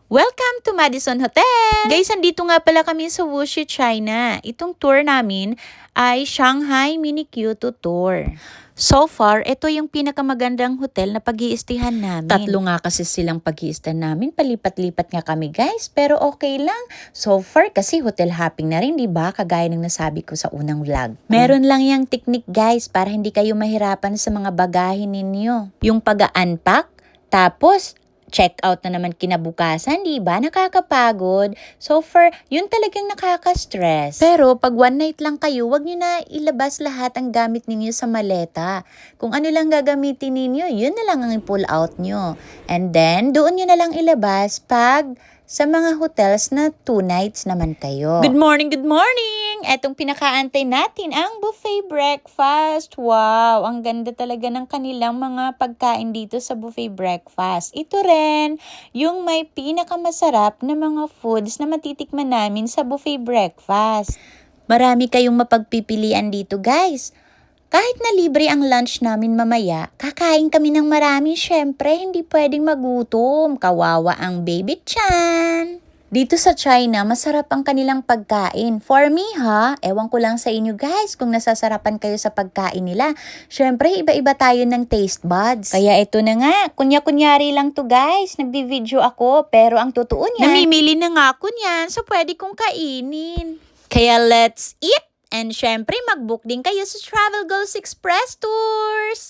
Welcome to Madison Hotel! Guys, andito nga pala kami sa Wuxi, China. Itong tour namin ay Shanghai Mini Kyoto Tour. So far, ito yung pinakamagandang hotel na pag-iistihan namin. Tatlo nga kasi silang pag-iistihan namin. Palipat-lipat nga kami guys, pero okay lang. So far, kasi hotel hopping na rin, diba? Kagaya ng nasabi ko sa unang vlog. Meron lang yung technique guys, para hindi kayo mahirapan sa mga bagahin ninyo. Yung pag-unpack, tapos check out na naman kinabukasan, di ba? Nakakapagod. So far, yun talagang nakaka-stress. Pero pag one night lang kayo, wag nyo na ilabas lahat ang gamit ninyo sa maleta. Kung ano lang gagamitin ninyo, yun na lang ang pull out nyo. And then, doon nyo na lang ilabas pag sa mga hotels na 2 nights naman kayo. Good morning, good morning! Etong pinakaantay natin ang buffet breakfast. Wow, ang ganda talaga ng kanilang mga pagkain dito sa buffet breakfast. Ito rin, yung may pinakamasarap na mga foods na matitikman namin sa buffet breakfast. Marami kayong mapagpipilian dito guys. Kahit na libre ang lunch namin mamaya, kakain kami ng marami. Syempre, hindi pwedeng magutom. Kawawa ang baby chan. Dito sa China, masarap ang kanilang pagkain. For me ha, ewan ko lang sa inyo guys kung nasasarapan kayo sa pagkain nila. Syempre, iba-iba tayo ng taste buds. Kaya ito na nga, kunya-kunyari lang to guys. Nagbi-video ako, pero ang totoo niyan, namimili na nga ako niyan, so pwede kong kainin. Kaya let's eat! And syempre, mag-book din kayo sa Travel Goals Express Tours!